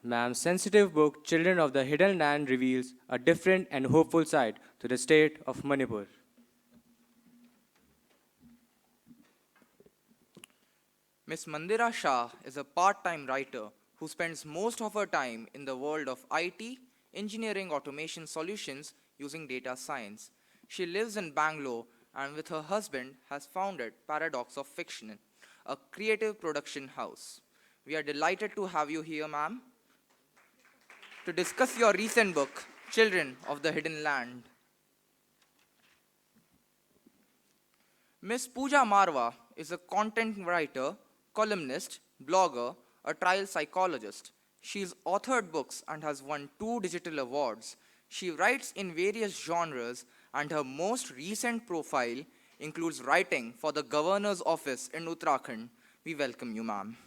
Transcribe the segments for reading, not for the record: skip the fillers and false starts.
Ma'am's sensitive book, Children of the Hidden Land, reveals a different and hopeful side to the state of Manipur. Miss Mandira Shah is a part time writer who spends most of her time in the world of IT, engineering automation solutions using data science. She lives in Bangalore and, with her husband, has founded Paradox of Fiction, a creative production house. We are delighted to have you here, ma'am, to discuss your recent book, Children of the Hidden Land. Miss Pooja Marwa is a content writer, columnist, blogger, a trial psychologist. She's authored books and has won 2 digital awards. She writes in various genres, and her most recent profile includes writing for the governor's office in Uttarakhand. We welcome you, ma'am.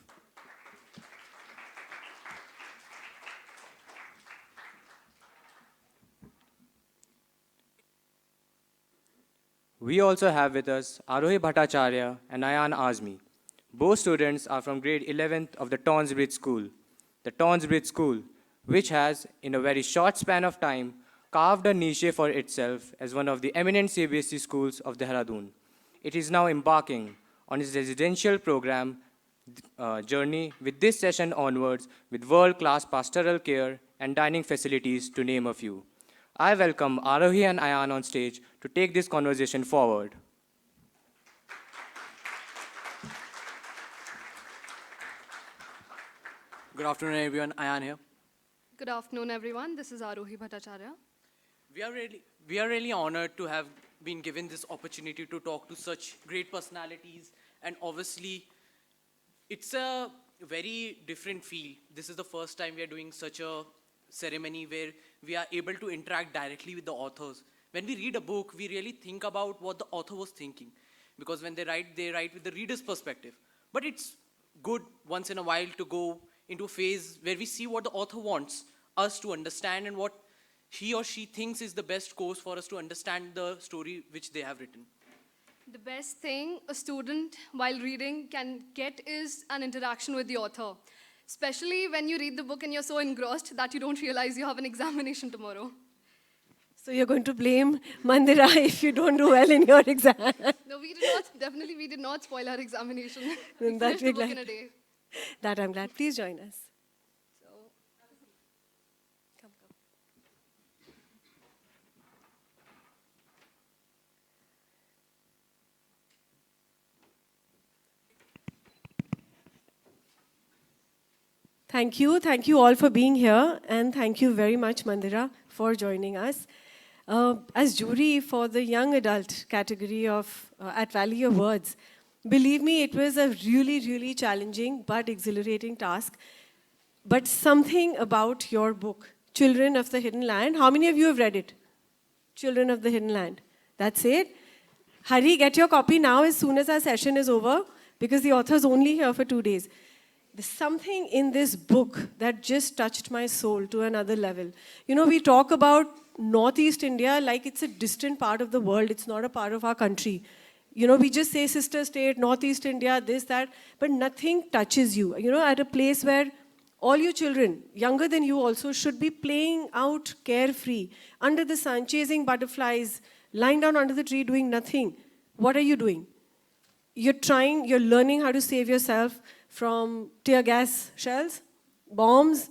We also have with us Arohi Bhattacharya and Ayan Azmi. Both students are from grade 11th of the Townsbridge School. The Townsbridge School, which has, in a very short span of time, carved a niche for itself as one of the eminent CBSE schools of Dehradun. It is now embarking on its residential program journey with this session onwards with world-class pastoral care and dining facilities to name a few. I welcome Arohi and Ayan on stage to take this conversation forward. Good afternoon, everyone. Ayan here. Good afternoon, everyone. This is Arohi Bhattacharya. We are really honored to have been given this opportunity to talk to such great personalities, and obviously, it's a very different feel. This is the first time we are doing such a ceremony where we are able to interact directly with the authors. When we read a book, we really think about what the author was thinking, because when they write with the reader's perspective. But it's good once in a while to go into a phase where we see what the author wants us to understand and what he or she thinks is the best course for us to understand the story which they have written. The best thing a student, while reading, can get is an interaction with the author, especially when you read the book and you're so engrossed that you don't realize you have an examination tomorrow. So you're going to blame Mandira if you don't do well in your exam. No, we did not spoil our examination. We That finished the we're book in glad. a day. That I'm glad. Please join us. So, Come. Thank you. Thank you all for being here. And thank you very much, Mandira, for joining us. As jury for the young adult category of at Valley Awards, believe me, it was a really, really challenging but exhilarating task. But something about your book, Children of the Hidden Land, how many of you have read it? Children of the Hidden Land. That's it. Hurry, get your copy now as soon as our session is over, because the author's only here for 2 days. There's something in this book that just touched my soul to another level. You know, we talk about Northeast India like it's a distant part of the world. It's not a part of our country. You know, we just say sister state, Northeast India, this, that, but nothing touches you. You know, at a place where all your children, younger than you also, should be playing out carefree, under the sun, chasing butterflies, lying down under the tree, doing nothing. What are you doing? You're learning how to save yourself from tear gas shells, bombs.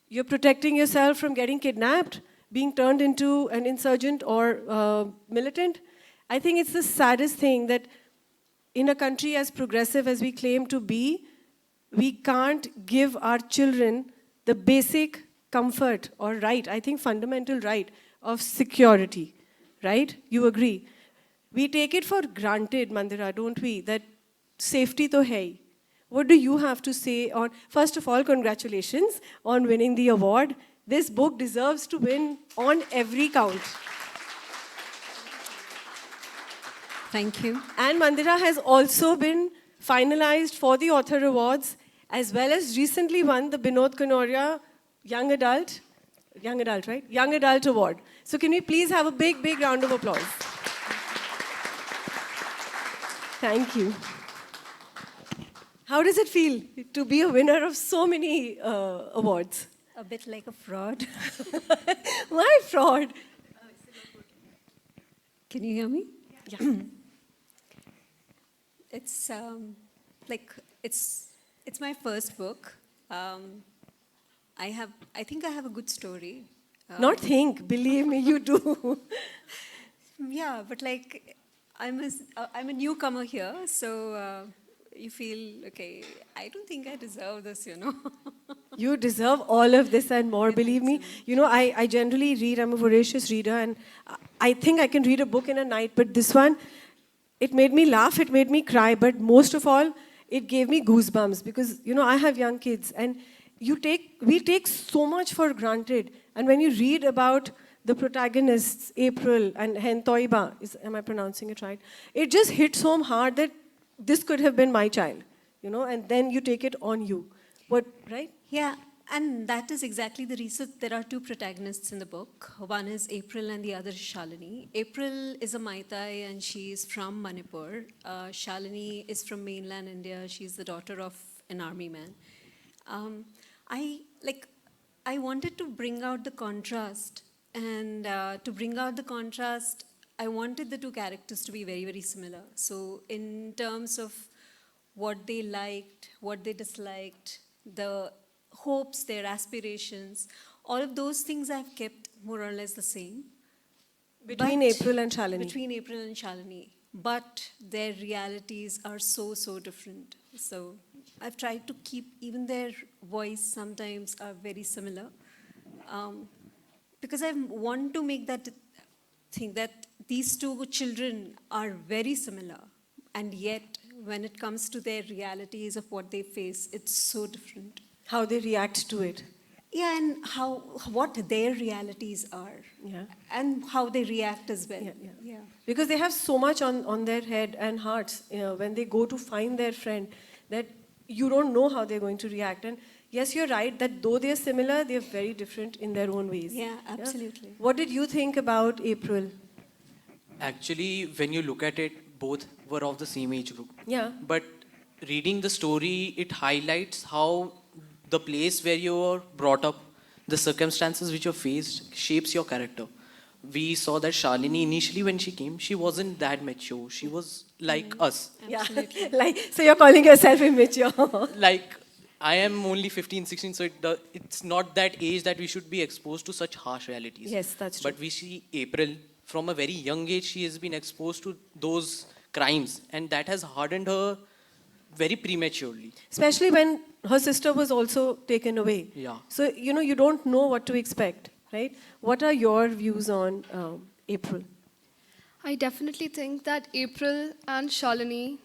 You're protecting yourself from getting kidnapped, being turned into an insurgent or militant. I think it's the saddest thing that in a country as progressive as we claim to be, we can't give our children the basic comfort or right, I think fundamental right of security, right? You agree? We take it for granted, Mandira, don't we, that safety to hai. What do you have to say on, first of all, congratulations on winning the award. This book deserves to win on every count. Thank you. And Mandira has also been finalized for the Author Awards, as well as recently won the Binod Kanoria Young Adult, right? Young Adult Award. So can we please have a big, big round of applause? Thank you. How does it feel to be a winner of so many awards? a bit like a fraud. Why fraud? Can you hear me? Yeah. It's like it's my first book. I think I have a good story. Not think, believe me, you do. Yeah, but like I'm a newcomer here, so you feel okay. I don't think I deserve this, you know. You deserve all of this and more, believe me. You know, I generally read, I'm a voracious reader, and I think I can read a book in a night, but this one, it made me laugh, it made me cry, but most of all, it gave me goosebumps because, you know, I have young kids, and we take so much for granted. And when you read about the protagonists, April and Hen Toiba, am I pronouncing it right? It just hits home hard that this could have been my child, you know, and then you take it on you. What, right? Yeah, and that is exactly the reason there are two protagonists in the book. One is April and the other is Shalini. April is a Maitai and she is from Manipur. Shalini is from mainland India. She's the daughter of an army man. I wanted to bring out the contrast, and to bring out the contrast, I wanted the two characters to be very, very similar. So in terms of what they liked, what they disliked, the hopes, their aspirations, all of those things I've kept more or less the same. Between But- April and Shalini. Between April and Shalini. But their realities are so, so different. So I've tried to keep, even their voice sometimes are very similar. Because I want to make that thing that these two children are very similar. And yet, when it comes to their realities of what they face, it's so different. How they react to it. Yeah, and what their realities are. Yeah. And how they react as well. Yeah. Because they have so much on their head and hearts when they go to find their friend that you don't know how they're going to react. And yes, you're right that though they're similar, they're very different in their own ways. Yeah, absolutely. What did you think about April? Actually, when you look at it, both were of the same age group. Yeah. But reading the story, it highlights how the place where you were brought up, the circumstances which you faced, shapes your character. We saw that Shalini, initially when she came, she wasn't that mature. She was like us. Absolutely. Yeah. So you're calling yourself immature. Like, I am only 15, 16, so it's not that age that we should be exposed to such harsh realities. Yes, that's true. But we see April, from a very young age, she has been exposed to those crimes, and that has hardened her very prematurely. Especially when her sister was also taken away. Yeah. So, you know, you don't know what to expect, right? What are your views on April? I definitely think that April and Shalini,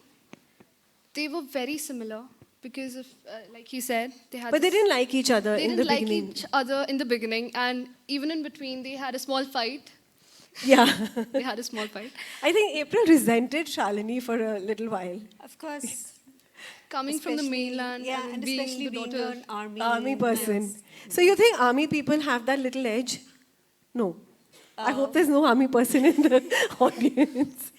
they were very similar because of, like he said, they had. But they didn't like each other they in the didn't like beginning. each other in the beginning, and even in between, they had a small fight. Yeah. They had a small fight. I think April resented Shalini for a little while. Of course. Coming from the Especially- mainland, yeah, and and being especially the being daughter. an army. Army person. Yes. So you think army people have that little edge? No. I hope there's no army person in the audience.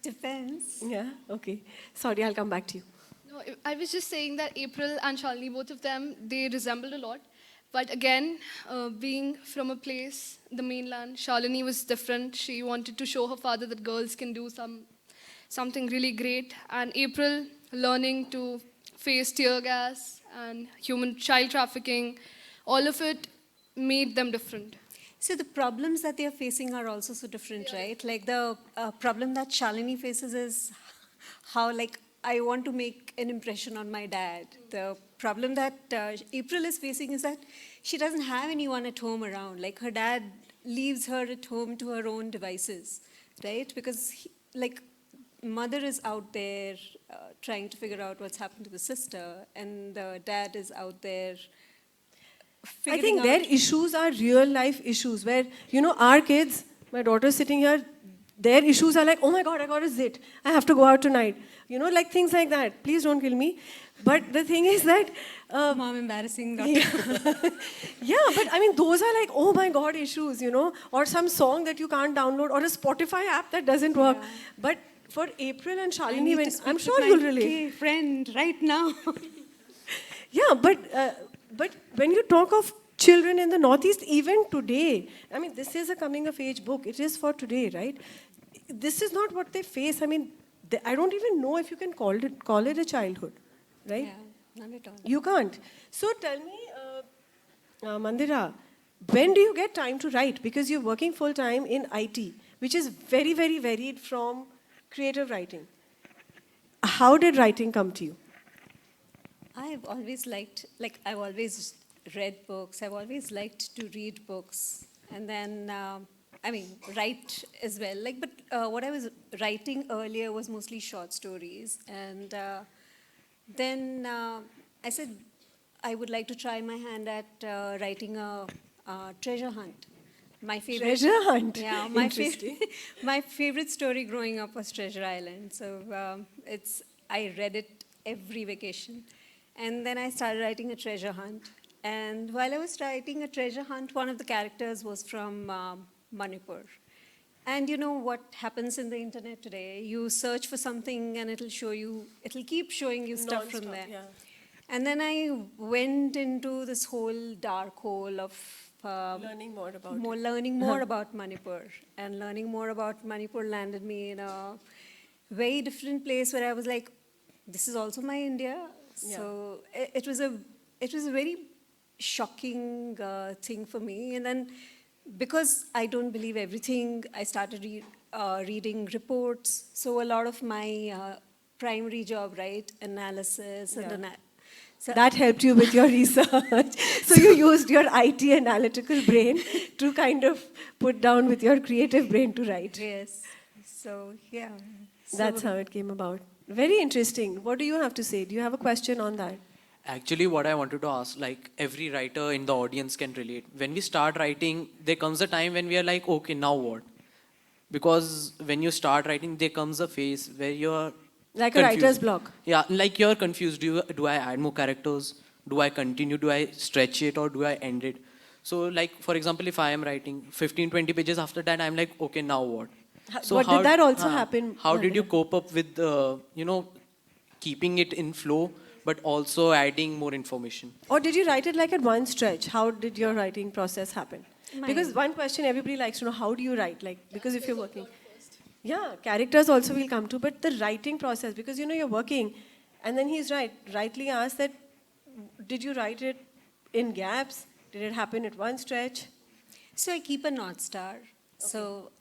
Depends. Yeah, okay. Sorry, I'll come back to you. No, I was just saying that April and Shalini, both of them, they resembled a lot. But again, being from a place, the mainland, Shalini was different. She wanted to show her father that girls can do something really great. And April, learning to face tear gas and human child trafficking, all of it made them different. So the problems that they are facing are also so different, right? Like the problem that Shalini faces is how, like, I want to make an impression on my dad. The problem that April is facing is that she doesn't have anyone at home around. Like, her dad leaves her at home to her own devices, right? Because, mother is out there trying to figure out what's happened to the sister, and the dad is out there I figuring think out. their issues are real life issues where, you know, our kids, my daughter's sitting here, their issues are like, oh my God, I got a zit. I have to go out tonight. You know, like things like that. Please don't kill me. But the thing is that... Mom, embarrassing. yeah, but I mean, those are like, oh my God, issues, you know, or some song that you can't download, or a Spotify app that doesn't work. Yeah. But for April and I Shalini, need when, to speak I'm with sure my you'll relate. gay friend right now. Yeah, but But when you talk of children in the Northeast, even today, I mean, this is a coming of age book. It is for today, right? This is not what they face. I mean, I don't even know if you can call it a childhood, right? Yeah, not at all. You can't. So tell me, Mandira, when do you get time to write? Because you're working full time in IT, which is very, very varied from creative writing. How did writing come to you? I've always liked, like, I've always read books. I've always liked to read books. And then, I mean, write as well. Like, but what I was writing earlier was mostly short stories. And then I said I would like to try my hand at writing a treasure hunt. My favorite Treasure hunt? Yeah, Interesting. my favorite story growing up was Treasure Island. So I read it every vacation. And then I started writing a treasure hunt. And while I was writing a treasure hunt, one of the characters was from Manipur. And you know what happens in the internet today? You search for something and it'll keep showing you stuff from Non-stop, there. yeah. And then I went into this whole dark hole of Learning more about it. learning more about Manipur. And learning more about Manipur landed me in a very different place where I was like, this is also my India. Yeah. So it was a very shocking thing for me. And then because I don't believe everything, I started reading reports. So a lot of my primary job, right, analysis and Yeah. so That helped you with your research. So you used your IT analytical brain to kind of put down with your creative brain to write. yes. So yeah. That's how it came about. Very interesting. What do you have to say? Do you have a question on that? Actually, what I wanted to ask, like every writer in the audience can relate. When we start writing, there comes a time when we are like, okay, now what? Because when you start writing, there comes a phase where you're Like a confused. writer's block. Yeah, like you're confused. Do I add more characters? Do I continue? Do I stretch it or do I end it? So like, for example, if I am writing 15, 20 pages after that, I'm like, okay, now what? But did that also happen, How did you Mandira? cope up with, keeping it in flow, but also adding more information? Or did you write it like at one stretch? How did your writing process happen? Because Mine. one question everybody likes to know, how do you write? Like, because if you're working. Yeah, characters also will come to, but the writing process, because you're working, and then he's rightly asked that, did you write it in gaps? Did it happen at one stretch? So I keep a North Star. So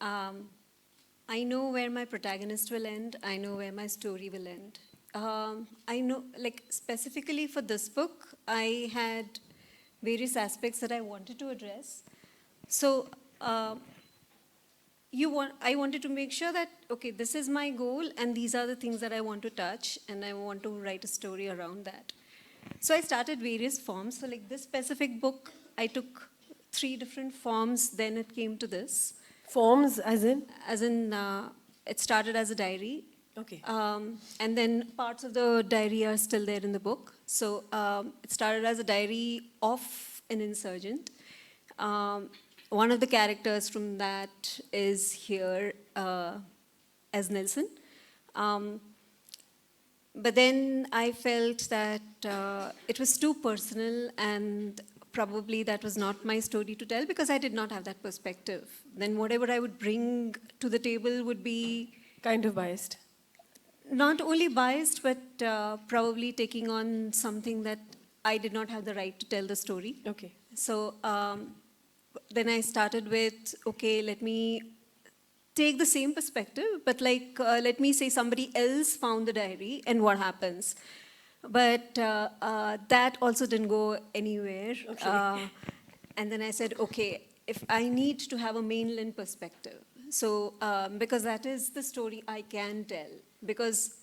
I know where my protagonist will end. I know where my story will end. I know, like specifically for this book, I had various aspects that I wanted to address. So I wanted to make sure that, okay, this is my goal and these are the things that I want to touch and I want to write a story around that. So I started various forms. So like this specific book, I took 3 different forms, then it came to this. Forms, as in? As in, it started as a diary. Okay. And then parts of the diary are still there in the book. So it started as a diary of an insurgent. One of the characters from that is here as Nelson. But then I felt that it was too personal and probably that was not my story to tell because I did not have that perspective. Then whatever I would bring to the table would be Kind of biased. not only biased, but probably taking on something that I did not have the right to tell the story. Okay. So then I started with, okay, let me take the same perspective, but like, let me say somebody else found the diary and what happens. But that also didn't go anywhere. Okay. And then I said, okay, if I need to have a mainland perspective. So, because that is the story I can tell, because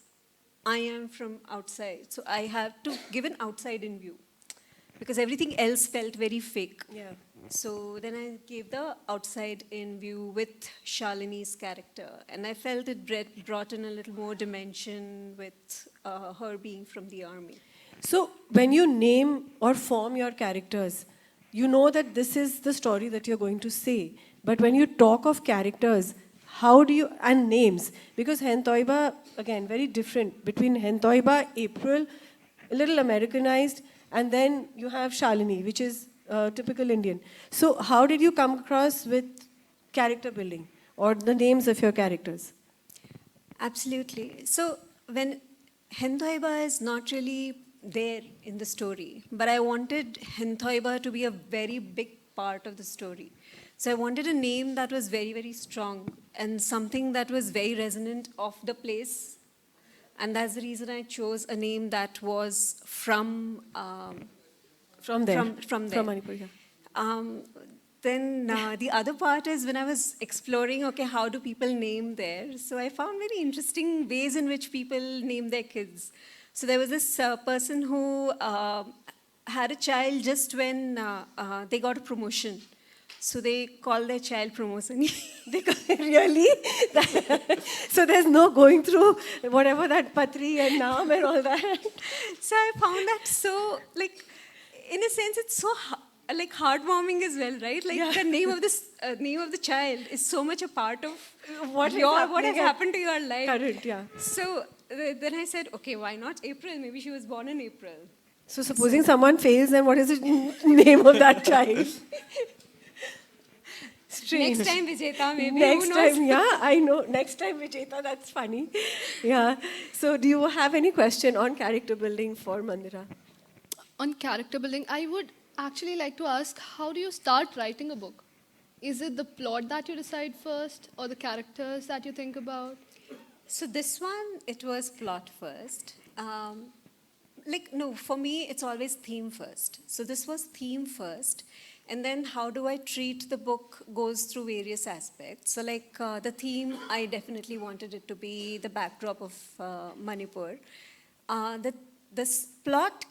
I am from outside. So I have to give an outside in view, because everything else felt very fake. Yeah. So then I gave the outside in view with Shalini's character. And I felt it brought in a little more dimension with her being from the army. So when you name or form your characters, you know that this is the story that you're going to say. But when you talk of characters, how do you, and names, because Hentoiba, again, very different between Hentoiba, April, a little Americanized, And then you have Shalini, which is typical Indian. So how did you come across with character building or the names of your characters? Absolutely. So when Henthoiba is not really there in the story, but I wanted Henthoiba to be a very big part of the story. So I wanted a name that was very, very strong and something that was very resonant of the place. And that's the reason I chose a name that was from From there. From there. From Manipur, yeah. Then the other part is when I was exploring, okay, how do people name there? So I found very interesting ways in which people name their kids. So there was this person who had a child just when they got a promotion. So they called their child Promosani. Really? So there's no going through whatever that Patri and Naam and all that. So I found that so, like, in a sense, it's so like heartwarming as well, right? Like the name of this name of the child is so much a part of what has happened to your life. Current, yeah. So then I said, okay, why not April? Maybe she was born in April. So supposing someone fails, then what is the name of that child? Strange. Next time Vijeta, maybe. Next who knows? time, yeah, I know. Next time, Vijeta, that's funny. Yeah. So do you have any question on character building for Mandira? On character building, I would actually like to ask, how do you start writing a book? Is it the plot that you decide first or the characters that you think about? So this one, it was plot first. No, for me, it's always theme first. So this was theme first. And then how do I treat the book goes through various aspects. So the theme, I definitely wanted it to be the backdrop of Manipur. This plot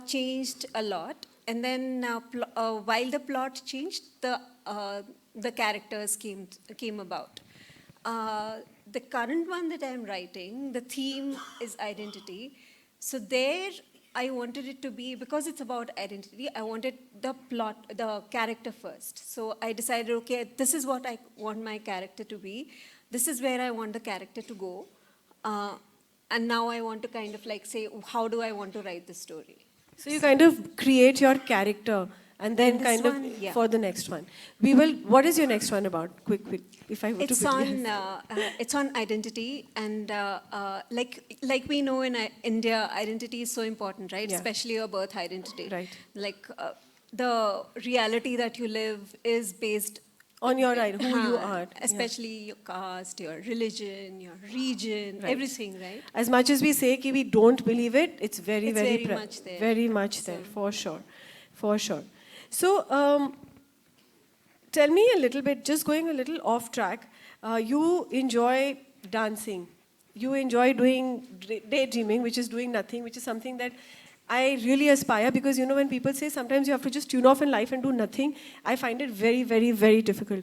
changed a lot. And then while the plot changed, the characters came about. The current one that I'm writing, the theme is identity. So there, I wanted it to be, because it's about identity, I wanted the plot, the character first. So I decided, okay, this is what I want my character to be. This is where I want the character to go. And now I want to kind of say, how do I want to write the story? So you kind of create your character and then In this kind of one, yeah. for the next one. We will. What is your next one about? Quick. If I were It's to on it's on identity, and like we know in India, identity is so important, right? Yeah. Especially your birth identity. Right. The reality that you live is based on your who you are, especially your caste, your religion, your region, Right. everything, right? As much as we say that we don't believe it, it's very much there. Very much there, for sure. So, tell me a little bit, just going a little off track, you enjoy dancing. You enjoy doing daydreaming, which is doing nothing, which is something that I really aspire, because, when people say sometimes you have to just tune off in life and do nothing, I find it very, very, very difficult.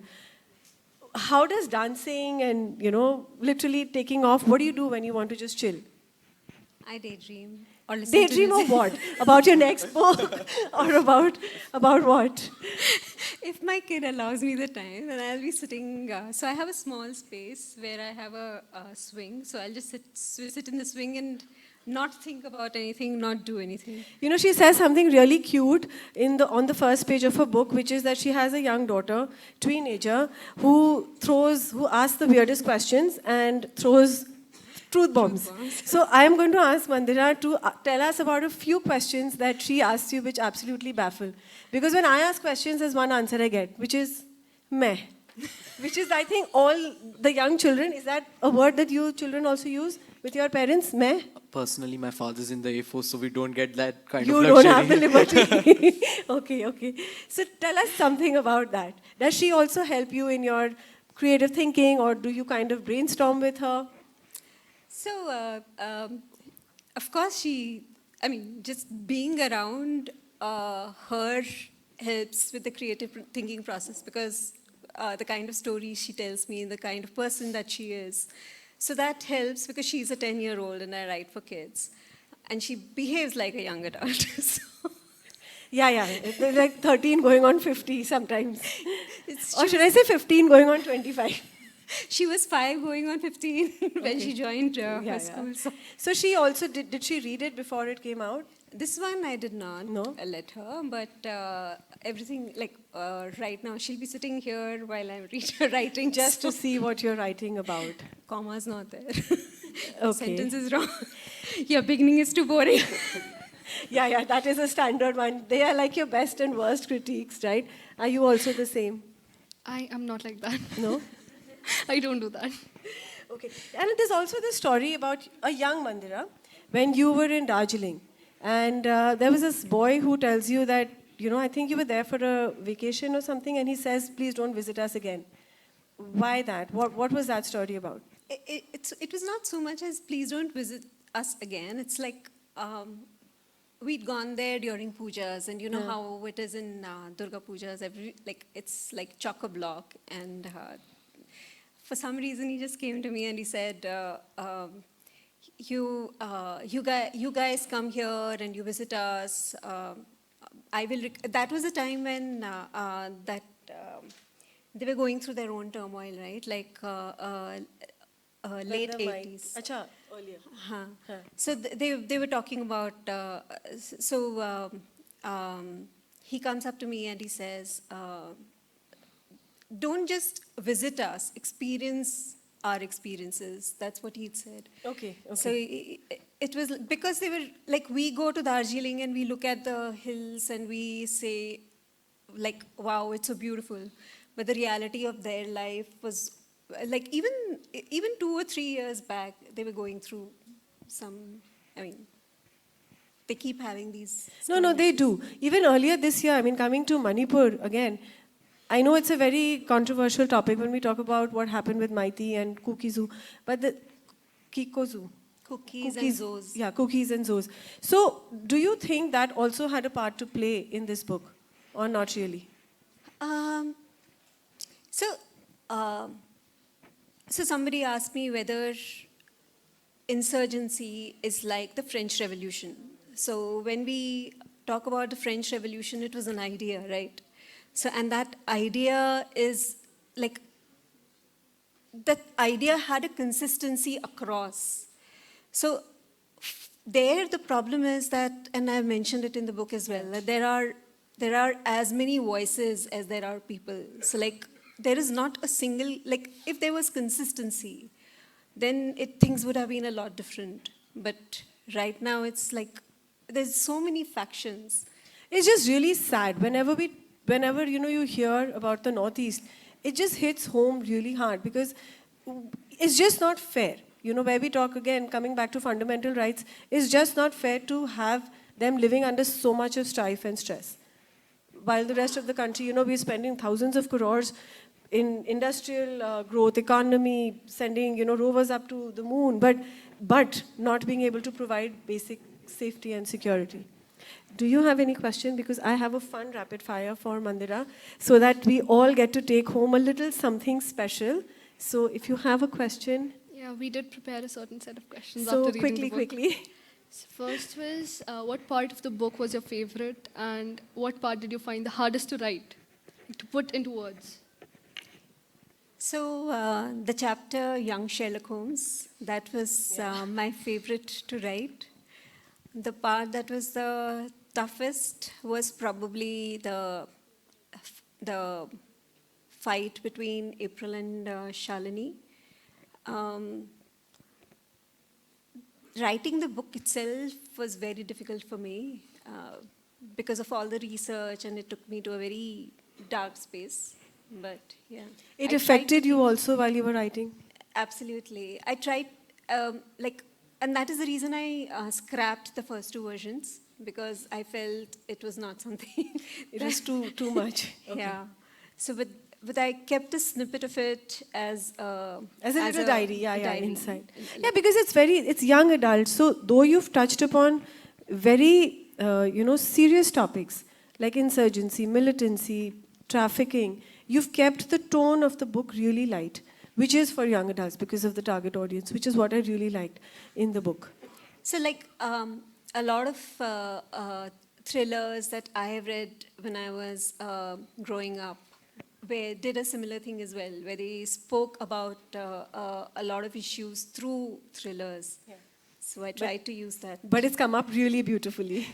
How does dancing and, literally taking off, what do you do when you want to just chill? I daydream. Or listen to Daydream of music. what? About your next book? Or about what? If my kid allows me the time, then I'll be sitting. So I have a small space where I have a swing. So I'll just sit in the swing and not think about anything, not do anything. She says something really cute on the first page of her book, which is that she has a young daughter, teenager, who asks the weirdest questions and throws truth bombs. So I am going to ask Mandira to tell us about a few questions that she asks you which absolutely baffle. Because when I ask questions, there's one answer I get, which is meh. Which is, I think, all the young children, is that a word that you children also use with your parents, meh? Personally, my father's in the Air Force, so we don't get that kind You of don't luxury. have the liberty. Okay. So tell us something about that. Does she also help you in your creative thinking, or do you kind of brainstorm with her? So, of course, just being around her helps with the creative thinking process, because the kind of stories she tells me, the kind of person that she is. So that helps, because she's a 10-year-old and I write for kids. And she behaves like a young adult. So Yeah. They're like 13 going on 50 sometimes. Or should I say 15 going on 25? she was 5 going on 15 when she joined her school. So. So she also, did she read it before it came out? This one I did not No? let her, but everything, like right now, she'll be sitting here while I'm writing Just to see what you're writing about. comma's not there. Okay. Sentence is wrong. Your beginning is too boring. Yeah, that is a standard one. They are like your best and worst critiques, right? Are you also the same? I am not like that. No? I don't do that. Okay. And there's also the story about a young Mandira when you were in Darjeeling. And there was this boy who tells you that, you know, I think you were there for a vacation or something, and he says, please don't visit us again. Why that? What was that story about? It was not so much as please don't visit us again. It's like we'd gone there during pujas, and you know how it is in Durga pujas. It's like chock-a-block, and for some reason he just came to me and he said, you guys come here and you visit us. That was a time when they were going through their own turmoil, right? Like late 80s. Acha, earlier. Huh. So they were talking about, he comes up to me and he says, don't just visit us, experience our experiences. That's what he'd said. Okay. So it was because they were like, we go to Darjeeling and we look at the hills and we say like, wow, it's so beautiful. But the reality of their life was like, even 2 or 3 years back, they were going through they keep having these. No, they do. Even earlier this year, coming to Manipur again, I know it's a very controversial topic when we talk about what happened with Maiti and Kukizu, but the Kikozu. Cookies and Zos. Yeah, cookies and Zos. So, do you think that also had a part to play in this book, or not really? So somebody asked me whether insurgency is like the French Revolution. So when we talk about the French Revolution, it was an idea, right? So, and that idea is like, that idea had a consistency across. So there the problem is that, and I've mentioned it in the book as well, that there are as many voices as there are people. So like, there is not a single, like if there was consistency, then things would have been a lot different. But right now it's like, there's so many factions. It's just really sad. Whenever you hear about the Northeast, it just hits home really hard because it's just not fair. Where we talk again, coming back to fundamental rights, it's just not fair to have them living under so much of strife and stress. While the rest of the country, we're spending thousands of crores in industrial growth, economy, sending, rovers up to the moon, but not being able to provide basic safety and security. Do you have any question? Because I have a fun rapid fire for Mandira so that we all get to take home a little something special. So if you have a question. Yeah, we did prepare a certain set of questions So after reading the book. quickly. So first was, what part of the book was your favorite and what part did you find the hardest to write, to put into words? So the chapter Young Sherlock Holmes, that was my favorite to write. The part that was the toughest was probably the fight between April and Shalini. Writing the book itself was very difficult for me because of all the research, and it took me to a very dark space. But yeah. It affected you also while you were writing? Absolutely. I tried, and that is the reason I scrapped the first 2 versions, because I felt it was not something. It was too much. Okay. Yeah. So, but I kept a snippet of it as a little diary, diary. Inside. Yeah, because it's young adults. So though you've touched upon very, serious topics like insurgency, militancy, trafficking, you've kept the tone of the book really light, which is for young adults because of the target audience, which is what I really liked in the book. So a lot of thrillers that I have read when I was growing up did a similar thing as well, where they spoke about a lot of issues through thrillers. Yeah. So I tried to use that. But it's come up really beautifully.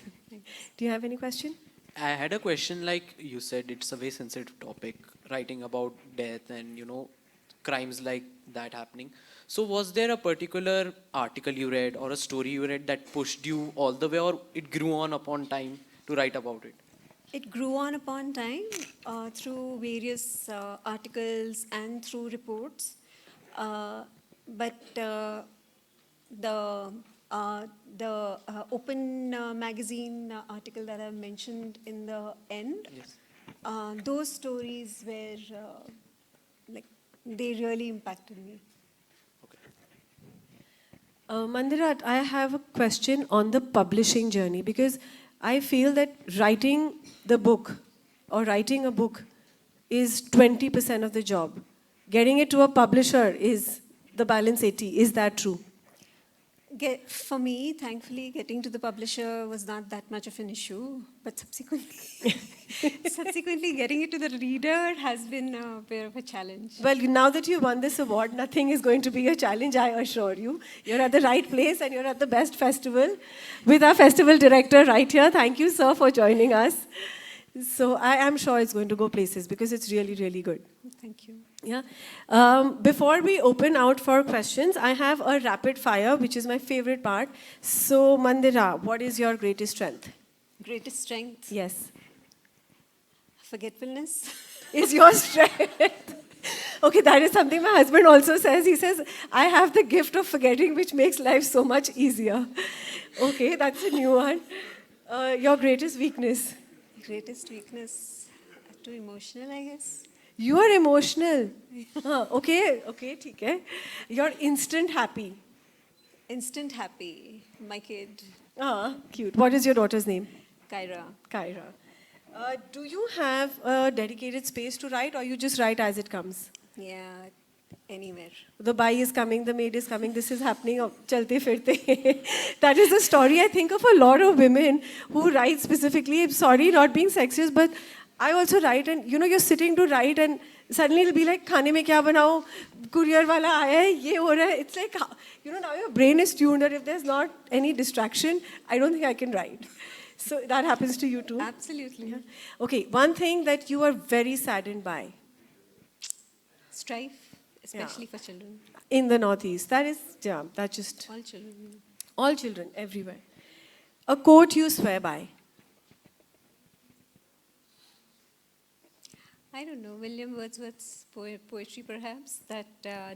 Do you have any question? I had a question. Like you said, it's a very sensitive topic, writing about death and crimes like that happening. So was there a particular article you read or a story you read that pushed you all the way, or it grew on upon time to write about it? It grew on upon time through various articles and through reports. But the Open magazine article that I mentioned in the end, Yes. those stories were like they really impacted me. Mandira, I have a question on the publishing journey, because I feel that writing the book or writing a book is 20% of the job. Getting it to a publisher is the balance 80. Is that true? For me, thankfully, getting to the publisher was not that much of an issue, but subsequently getting it to the reader has been a bit of a challenge. Well, now that you won this award, nothing is going to be a challenge, I assure you. You're at the right place and you're at the best festival with our festival director right here. Thank you, sir, for joining us. So I am sure it's going to go places because it's really, really good. Thank you. Yeah. Before we open out for questions, I have a rapid fire, which is my favorite part. So, Mandira, what is your greatest strength? Greatest strength, Yes. forgetfulness. Is your strength. Okay, that is something my husband also says. He says, I have the gift of forgetting, which makes life so much easier. Okay, that's a new one. Your greatest weakness. Greatest weakness, too emotional, I guess. You are emotional. Okay, ठीक है. You're instant happy. Instant happy, my kid, Cute. What is your daughter's name? Kyra. Kyra. Do you have a dedicated space to write, or you just write as it comes? Yeah, anywhere. The bai is coming, the maid is coming, this is happening, chalte firte. That is the story, I think, of a lot of women who write specifically. I'm sorry, not being sexist, but I also write, and you're sitting to write, and suddenly it'll be like, खाने में क्या बनाओ, courier वाला आया है, ये हो रहा है. It's like, now your brain is tuned that if there's not any distraction, I don't think I can write. So that happens to you too? Absolutely. Okay, one thing that you are very saddened by Strife, especially for children. in the Northeast. That is, yeah, that's just All children. all children, everywhere. A quote you swear by. I don't know, William Wordsworth's poetry perhaps, that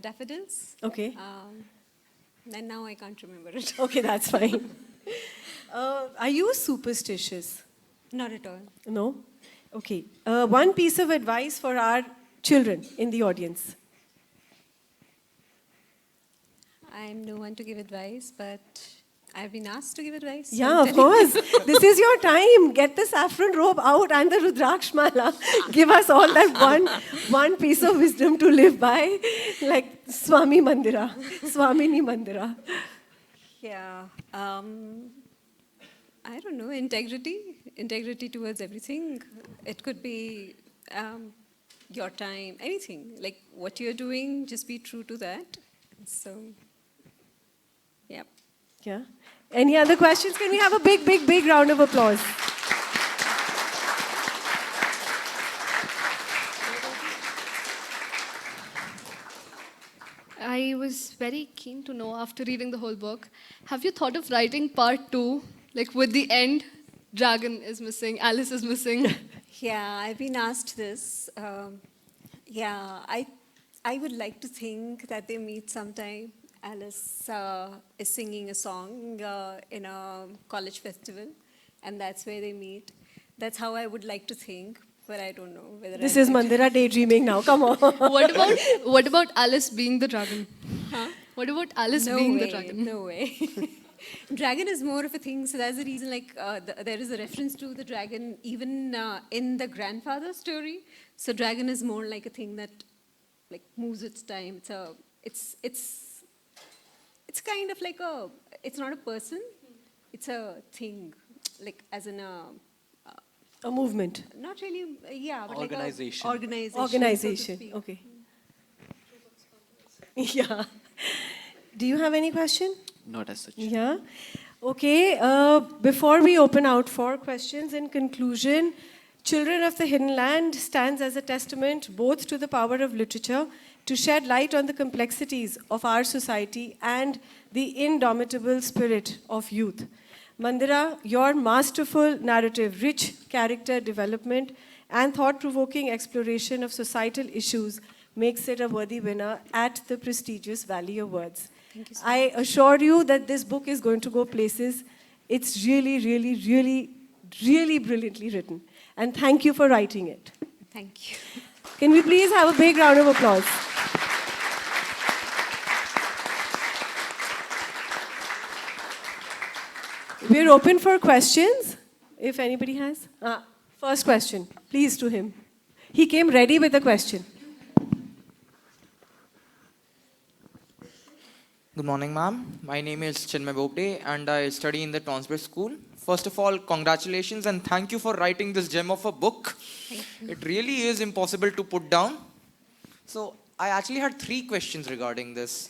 daffodils. Okay. And now I can't remember it. Okay, that's fine. Are you superstitious? Not at all. No? Okay. One piece of advice for our children in the audience. I'm no one to give advice, but I've been asked to give advice. so Yeah, I'm of telling- course. This is your time. Get the saffron robe out and the Rudraksh mala. Give us all that one piece of wisdom to live by, like Swami Mandira, Swamini Mandira. Yeah. I don't know, integrity towards everything. It could be your time, anything. Like what you're doing, just be true to that. So, yeah. Yeah. Any other questions? Can we have a big, big, big round of applause? I was very keen to know after reading the whole book, have you thought of writing part 2? Like with the end, Dragon is missing, Alice is missing. Yeah, I've been asked this. Yeah, I would like to think that they meet sometime. Alice is singing a song in a college festival, and that's where they meet. That's how I would like to think, but I don't know whether This I'll is actually- Mandira daydreaming now. Come on. what about Alice being the dragon? Huh? What about Alice No being way, the dragon? No way. Dragon is more of a thing, so that's the reason. Like there is a reference to the dragon even in the grandfather story. So dragon is more like a thing that like moves its time. So it's kind of like it's not a person, it's a thing, like as in A movement. not really, yeah, but Organization. like a organization. so to Organization. speak. Okay. Yeah. Do you have any question? Not as such. Yeah. Okay, before we open out for questions, in conclusion, Children of the Hidden Land stands as a testament both to the power of literature to shed light on the complexities of our society and the indomitable spirit of youth. Mandira, your masterful narrative, rich character development, and thought-provoking exploration of societal issues makes it a worthy winner at the prestigious Valley Awards. Thank you so I assure you that this book is going to go places. It's really, really, really, really brilliantly written. And thank you for writing it. Thank you. Can we please have a big round of applause? We're open for questions, if anybody has. First question, please, to him. He came ready with a question. Good morning, ma'am. My name is Chinmay Bobde and I study in the Tonsbridge School. First of all, congratulations and thank you for writing this gem of a book. It really is impossible to put down. So I actually had 3 questions regarding this.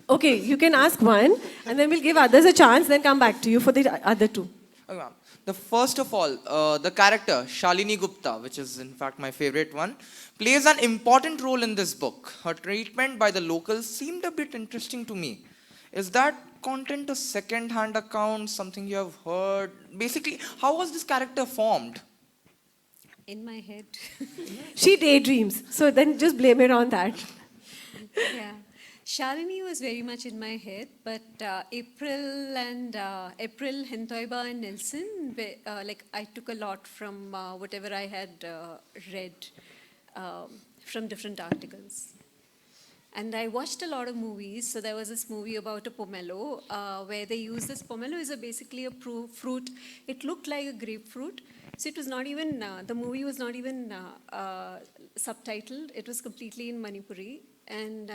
Okay, you can ask one, and then we'll give others a chance, then come back to you for the other 2. Okay, ma'am. The first of all, the character Shalini Gupta, which is in fact my favorite one, plays an important role in this book. Her treatment by the locals seemed a bit interesting to me. Is that content a second-hand account, something you have heard? Basically, how was this character formed? In my head. She daydreams, so then just blame it on that. Yeah. Shalini was very much in my head, but April, Hentoiba and Nelson, like I took a lot from whatever I had read from different articles. And I watched a lot of movies. So there was this movie about a pomelo where they use this pomelo is basically a fruit. It looked like a grapefruit. So it was not even, the movie was not even subtitled. It was completely in Manipuri. And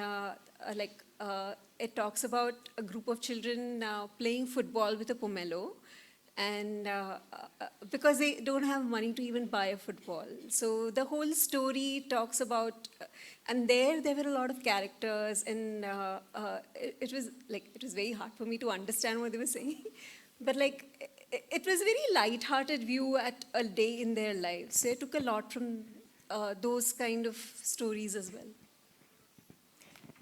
it talks about a group of children playing football with a pomelo. And because they don't have money to even buy a football. So the whole story talks about, and there were a lot of characters, and it was very hard for me to understand what they were saying. But it was a very light-hearted view at a day in their lives. So I took a lot from those kind of stories as well.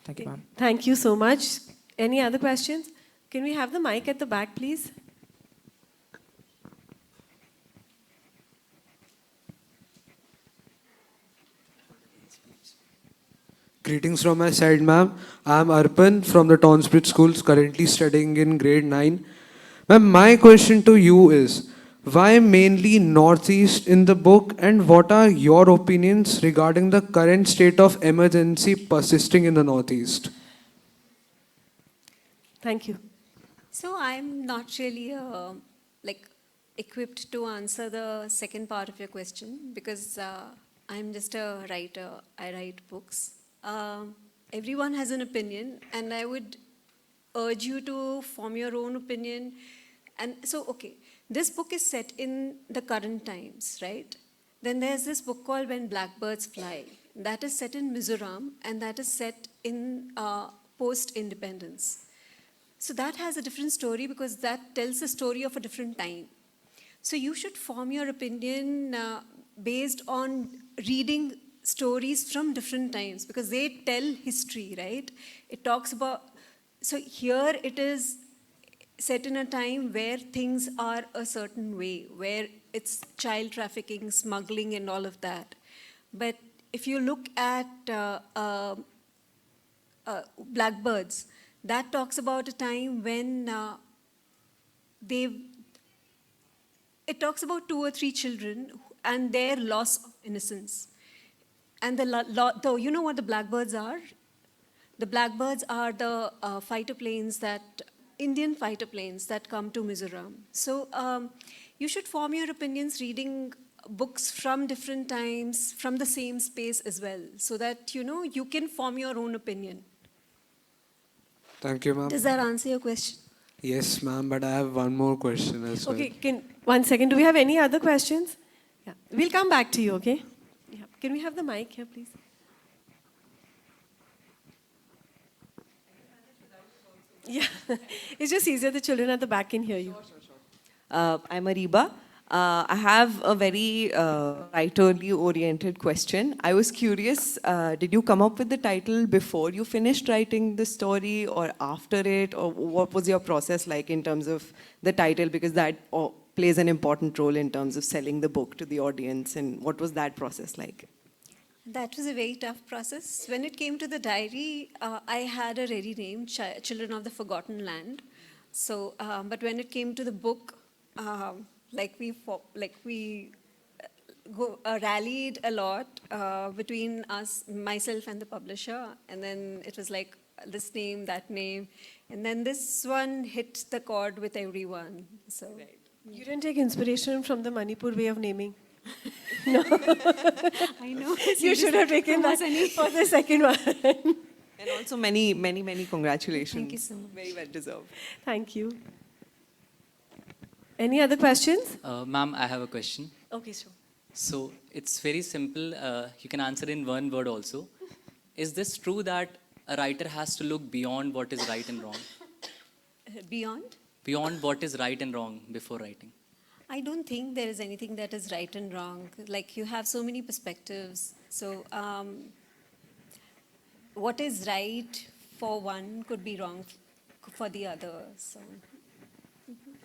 Thank you, ma'am. Thank you so much. Any other questions? Can we have the mic at the back, please? Greetings from my side, ma'am. I'm Arpan from the Tonsbridge Schools, currently studying in grade 9. Ma'am, my question to you is, why mainly Northeast in the book, and what are your opinions regarding the current state of emergency persisting in the Northeast? Thank you. So I'm not really equipped to answer the second part of your question because I'm just a writer. I write books. Everyone has an opinion, and I would urge you to form your own opinion. And so, okay, this book is set in the current times, right? Then there's this book called When Blackbirds Fly. That is set in Mizoram, and that is set in post-independence. So that has a different story because that tells the story of a different time. So you should form your opinion based on reading stories from different times because they tell history, right? It talks about, so here it is set in a time where things are a certain way, where it's child trafficking, smuggling and all of that. But if you look at Blackbirds, that talks about a time when it talks about 2 or 3 children and their loss of innocence. And you know what the blackbirds are? The blackbirds are the fighter planes Indian fighter planes that come to Mizoram. So you should form your opinions reading books from different times, from the same space as well, so that, you can form your own opinion. Thank you, ma'am. Does that answer your question? Yes, ma'am, but I have one more question as well. Okay, one second. Do we have any other questions? Yeah, we'll come back to you, okay? Yeah. Can we have the mic here, please? Yeah, it's just easier. The children at the back can hear you. I'm Ariba. I have a very writerly oriented question. I was curious, did you come up with the title before you finished writing the story or after it? Or what was your process like in terms of the title? Because that plays an important role in terms of selling the book to the audience. And what was that process like? That was a very tough process. When it came to the diary, I had a ready name, Children of the Forgotten Land. So, but when it came to the book, we rallied a lot between us, myself and the publisher, and then it was like this name, that name, and then this one hit the chord with everyone. So You didn't take inspiration from the Manipur way of naming. I know You should have taken that for the second one. And also many, many, many congratulations. Thank you so much. Very well deserved. Thank you. Any other questions? Ma'am, I have a question. Okay, sure. So it's very simple. You can answer in one word also. Is this true that a writer has to look beyond what is right and wrong? Beyond? Beyond what is right and wrong before writing? I don't think there is anything that is right and wrong. Like, you have so many perspectives. So what is right for one could be wrong for the other. So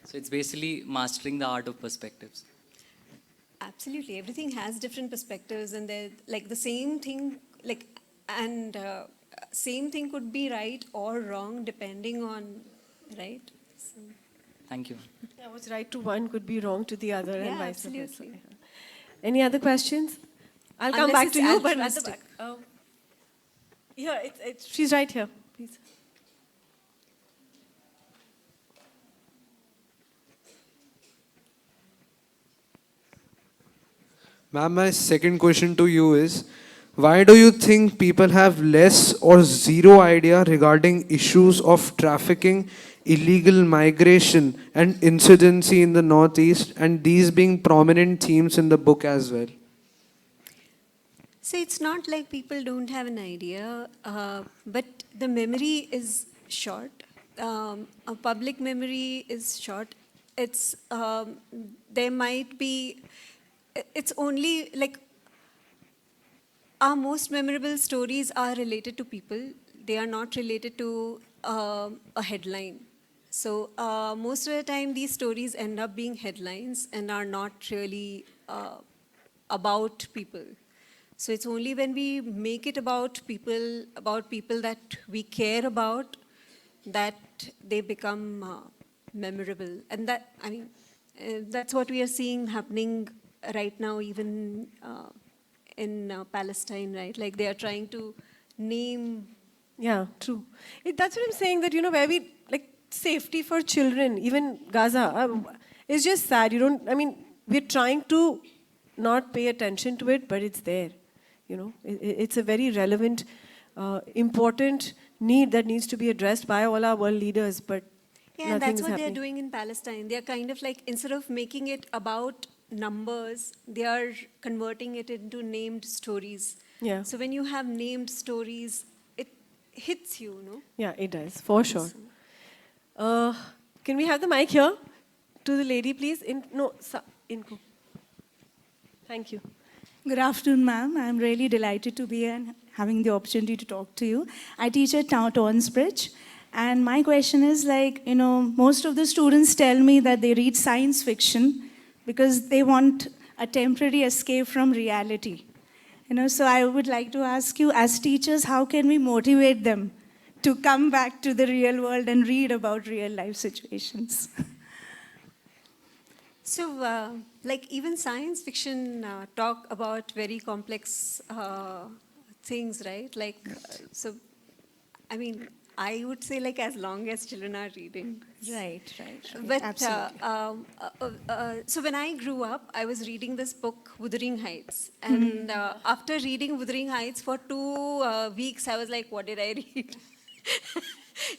So it's basically mastering the art of perspectives. absolutely, everything has different perspectives, and they're like the same thing. Same thing could be right or wrong depending on, right? So, Thank you. Yeah, what's right to one could be wrong to the other, and Yeah, vice versa. absolutely. Any other questions? I'll come Unless back to it's you, but at the altruistic. back. Yeah, she's right here, please. Ma'am, my second question to you is, why do you think people have less or zero idea regarding issues of trafficking, illegal migration, and insurgency in the Northeast, and these being prominent themes in the book as well? so it's not like people don't have an idea, but the memory is short. A public memory is short. It's there might be. It's only like our most memorable stories are related to people. They are not related to a headline. So most of the time, these stories end up being headlines and are not really about people. So it's only when we make it about people that we care about, that they become memorable. And that, I mean, that's what we are seeing happening right now, even in Palestine, right? Like, they are trying to name. Yeah, true. That's what I'm saying, that, where we, like, safety for children, even Gaza, it's just sad. We're trying to not pay attention to it, but it's there. It's a very relevant, important need that needs to be addressed by all our world leaders, but Yeah, and nothing that's is what they're happening. doing in Palestine. They're kind of like, instead of making it about numbers, they are converting it into named stories. Yeah. So when you have named stories, it hits you, no? Yeah, it does, for sure. Can we have the mic here to the lady, please? Inko. Thank you. Good afternoon, ma'am. I'm really delighted to be here and having the opportunity to talk to you. I teach at Townsbridge, and my question is, most of the students tell me that they read science fiction because they want a temporary escape from reality. So I would like to ask you, as teachers, how can we motivate them to come back to the real world and read about real life situations? So, like, even science fiction talk about very complex things, right? Like, I would say, like, as long as children are reading. Right. But Absolutely. so when I grew up, I was reading this book, Wuthering Heights. And after reading Wuthering Heights for 2 weeks, I was like, what did I read?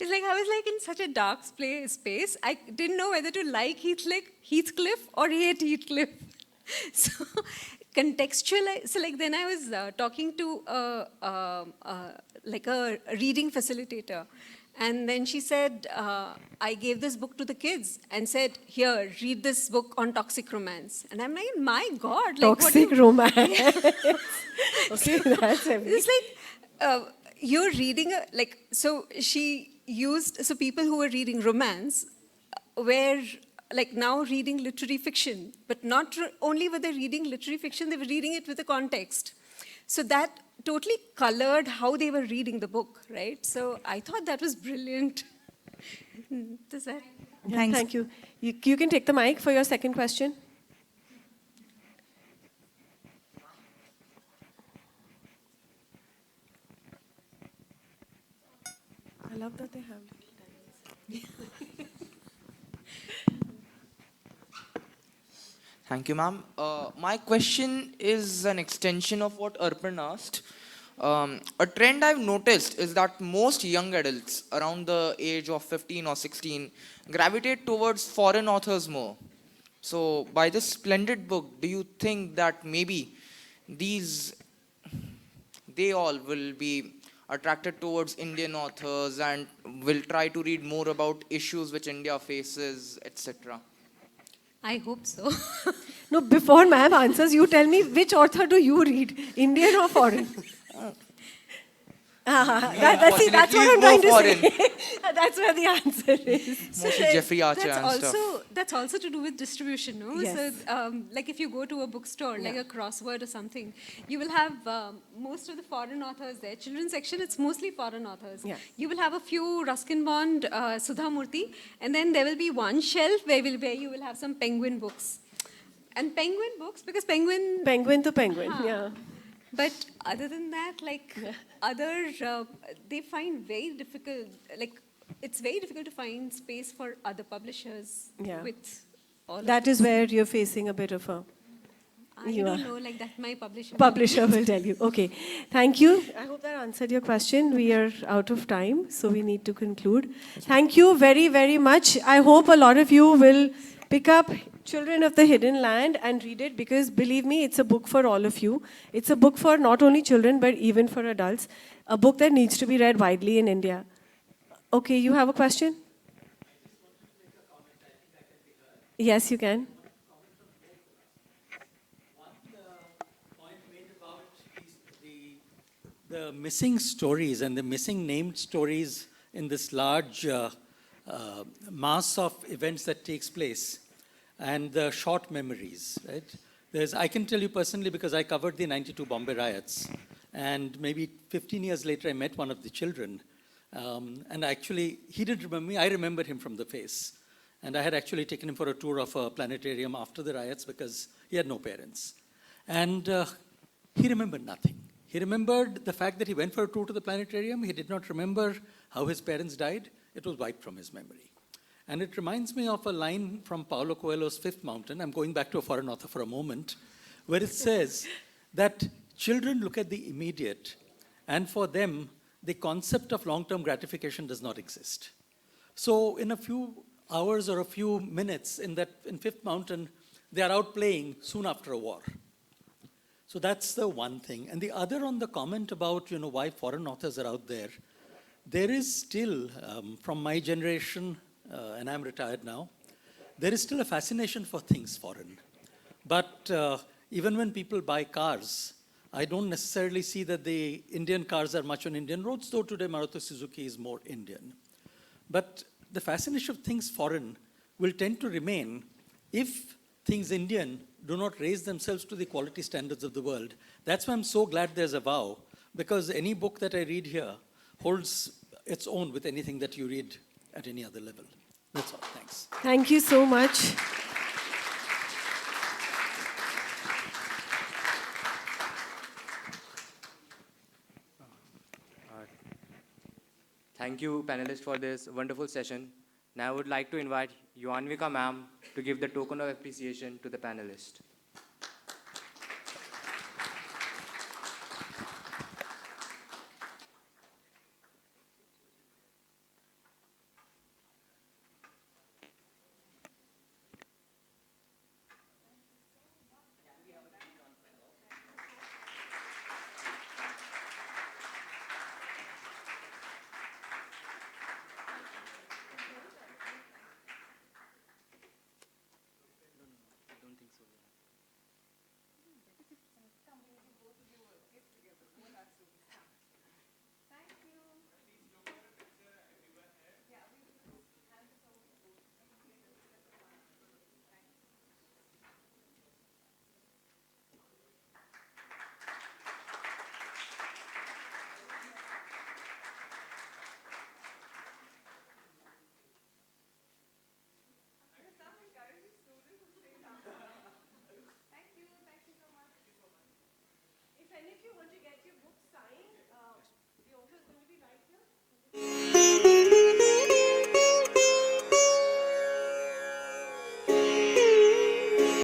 It's like I was like in such a dark space. I didn't know whether to like Heathcliff or hate Heathcliff. So contextualize. So like then I was talking to like a reading facilitator, And then she said, I gave this book to the kids and said, here, read this book on toxic romance. And I'm like, my God. Like, Toxic romance. Okay, that's heavy. It's like, you're reading, so she used, so people who were reading romance were like now reading literary fiction, but not only were they reading literary fiction, they were reading it with a context. So that totally colored how they were reading the book, right? So I thought that was brilliant. Does that? Yeah, Thanks. thank you. You can take the mic for your second question. I love that they have. Thank you, ma'am. My question is an extension of what Arpan asked. A trend I've noticed is that most young adults around the age of 15 or 16 gravitate towards foreign authors more. So, by this splendid book, do you think that maybe they all will be attracted towards Indian authors and will try to read more about issues which India faces, etc.? I hope so. No, before ma'am answers, you tell me which author do you read, Indian or foreign? That's what I'm trying to say. That's where the answer is. Mostly Jeffrey Archer and stuff. That's also to do with distribution, no? Yes. So, like if you go to a bookstore, like a crossword or something, you will have most of the foreign authors there. Children's section, it's mostly foreign authors. Yeah. You will have a few Ruskin Bond, Sudha Murthy, and then there will be one shelf where you will have some Penguin books. And Penguin books, because Penguin... Penguin to penguin, yeah. But other than that, like they find very difficult, it's very difficult to find space for other publishers Yeah. with all of That is where you're facing a bit of a I you don't are. know, like that my publisher. publisher will tell you. Okay, thank you. I hope that answered your question. We are out of time, so we need to conclude. Thank you very, very much. I hope a lot of you will pick up Children of the Hidden Land and read it, because believe me, it's a book for all of you. It's a book for not only children, but even for adults. A book that needs to be read widely in India. Okay, you have a question? Yes, you can. The missing stories and the missing named stories in this large mass of events that takes place, and the short memories, right? I can tell you personally, because I covered the 92 Bombay riots, and maybe 15 years later I met one of the children, and actually he didn't remember me, I remembered him from the face. And I had actually taken him for a tour of a planetarium after the riots because he had no parents. And he remembered nothing. He remembered the fact that he went for a tour to the planetarium. He did not remember how his parents died. It was wiped from his memory. And it reminds me of a line from Paulo Coelho's Fifth Mountain. I'm going back to a foreign author for a moment, where it says that children look at the immediate, and for them, the concept of long-term gratification does not exist. So in a few hours or a few minutes in Fifth Mountain, they are out playing soon after a war. So that's the one thing. And the other, on the comment about why foreign authors are out there, there is still, from my generation, and I'm retired now, there is still a fascination for things foreign. But even when people buy cars, I don't necessarily see that the Indian cars are much on Indian roads, though today Maruti Suzuki is more Indian. But the fascination of things foreign will tend to remain if things Indian do not raise themselves to the quality standards of the world. That's why I'm so glad there's a vow, because any book that I read here holds its own with anything that you read at any other level. That's all. Thanks. Thank you so much. Thank you, panelists, for this wonderful session. Now I would like to invite Yuanvika ma'am to give the token of appreciation to the panelists. And if you want to get